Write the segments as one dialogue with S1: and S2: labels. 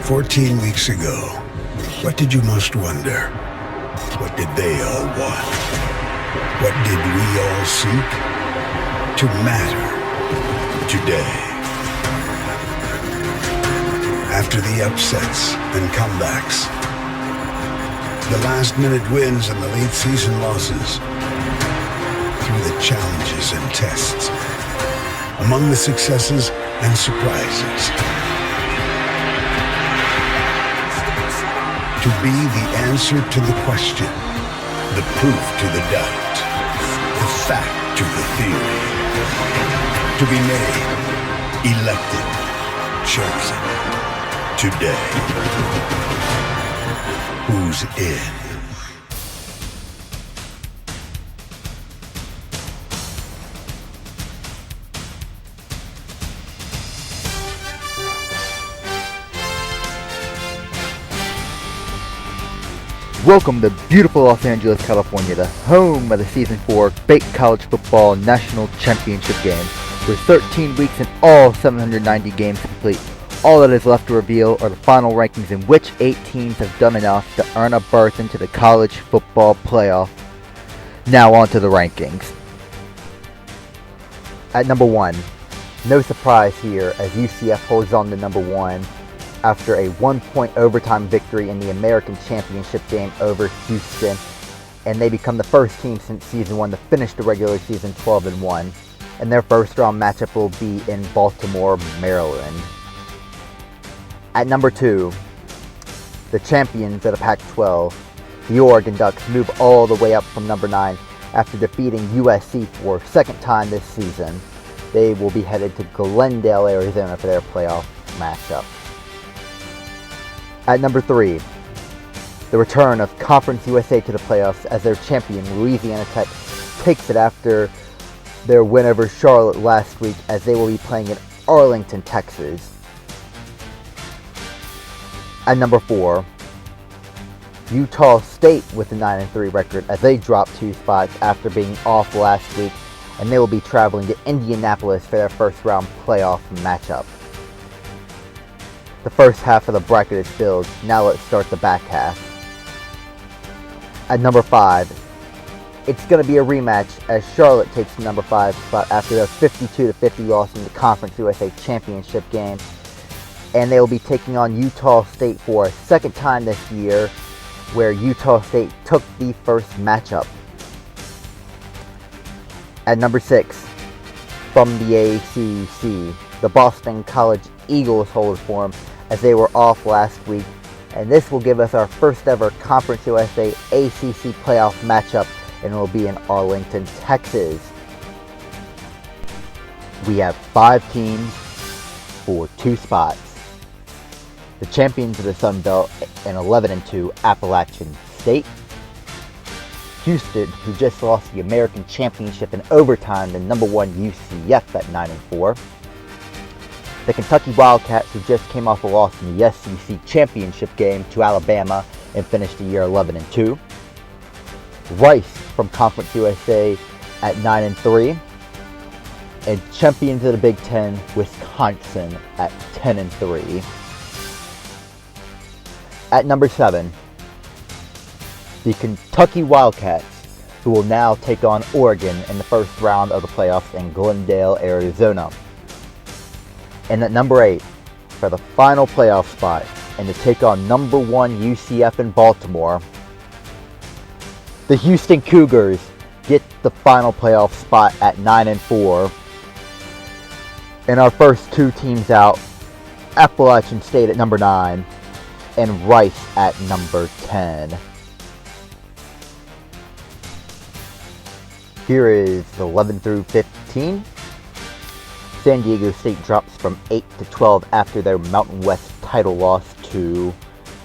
S1: 14 weeks ago, what did you most wonder? What did they all want? What did we all seek? To matter today. After the upsets and comebacks, the last-minute wins and the late-season losses, through the challenges and tests, among the successes and surprises, to be the answer to the question, the proof to the doubt, the fact to the theory, to be made, elected, chosen, today. Who's in?
S2: Welcome to beautiful Los Angeles, California, the home of the Season 4 Fake College Football National Championship game. With 13 weeks and all 790 games complete, all that is left to reveal are the final rankings in which 8 teams have done enough to earn a berth into the college football playoff. Now on to the rankings. At number 1, no surprise here as UCF holds on to number 1 after a 1-point overtime victory in the American Championship game over Houston, and they become the first team since Season 1 to finish the regular season 12-1, and their first round matchup will be in Baltimore, Maryland. At number 2, the champions of the Pac-12, the Oregon Ducks, move all the way up from number 9 after defeating USC for a second time this season. They will be headed to Glendale, Arizona for their playoff matchup. At number 3, the return of Conference USA to the playoffs as their champion Louisiana Tech takes it after their win over Charlotte last week, as they will be playing in Arlington, Texas. At number 4, Utah State with a 9-3 record as they drop 2 spots after being off last week, and they will be traveling to Indianapolis for their first round playoff matchup. The first half of the bracket is filled. Now let's start the back half. At number 5, it's going to be a rematch as Charlotte takes the number 5 spot after their 52-50 loss in the Conference USA Championship game. And they will be taking on Utah State for a second time this year, where Utah State took the first matchup. At number 6, from the ACC, the Boston College Eagles hold form as they were off last week, and this will give us our first ever Conference USA ACC playoff matchup, and it will be in Arlington, Texas. We have 5 teams for 2 spots. The champions of the Sun Belt and 11-2 Appalachian State. Houston, who just lost the American Championship in overtime to number 1 UCF at 9-4. The Kentucky Wildcats, who just came off a loss in the SEC Championship game to Alabama and finished the year 11-2. Rice from Conference USA at 9-3. And champions of the Big Ten, Wisconsin at 10-3. At number 7, the Kentucky Wildcats, who will now take on Oregon in the first round of the playoffs in Glendale, Arizona. And at number 8, for the final playoff spot, and to take on number 1 UCF in Baltimore, the Houston Cougars get the final playoff spot at 9-4. And our first 2 teams out, Appalachian State at number 9, and Rice at number 10. Here is 11 through 15. San Diego State drops from 8 to 12 after their Mountain West title loss to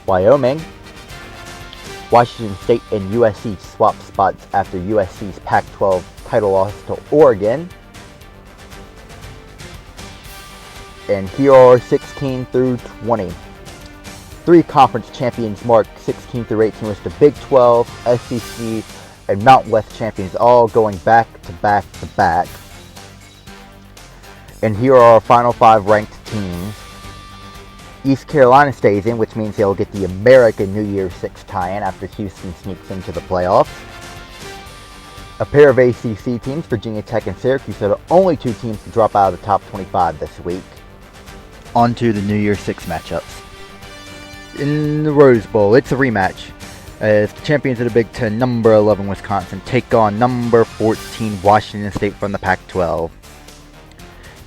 S2: Wyoming. Washington State and USC swap spots after USC's Pac-12 title loss to Oregon. And here are 16 through 20. 3 conference champions marked 16 through 18, with the Big 12, SEC, and Mountain West champions all going back to back to back. And here are our final 5 ranked teams. East Carolina stays in, which means they'll get the American New Year's Six tie-in after Houston sneaks into the playoffs. A pair of ACC teams, Virginia Tech and Syracuse, are the only two teams to drop out of the top 25 this week. On to the New Year's Six matchups. In the Rose Bowl, it's a rematch, as the champions of the Big Ten, number 11 Wisconsin, take on number 14 Washington State from the Pac-12.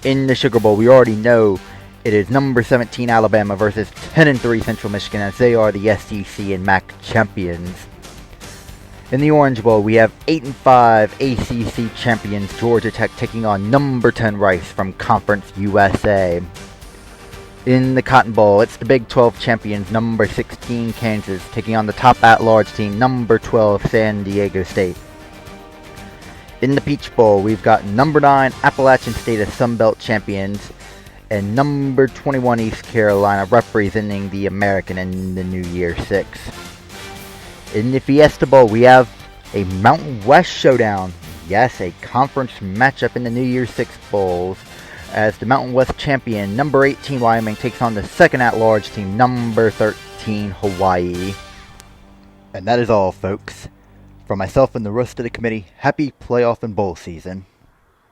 S2: In the Sugar Bowl, we already know it is number 17 Alabama versus 10-3 Central Michigan, as they are the SEC and MAC champions. In the Orange Bowl, we have 8-5 ACC champions Georgia Tech taking on number 10 Rice from Conference USA. In the Cotton Bowl, it's the Big 12 champions number 16 Kansas taking on the top at-large team number 12 San Diego State. In the Peach Bowl, we've got number 9 Appalachian State as Sunbelt champions and number 21 East Carolina representing the American in the New Year Six. In the Fiesta Bowl, we have a Mountain West showdown. Yes, a conference matchup in the New Year Six Bowls, as the Mountain West champion, number 18 Wyoming, takes on the second at-large team, number 13 Hawaii. And that is all, folks. For myself and the rest of the committee, happy playoff and bowl season.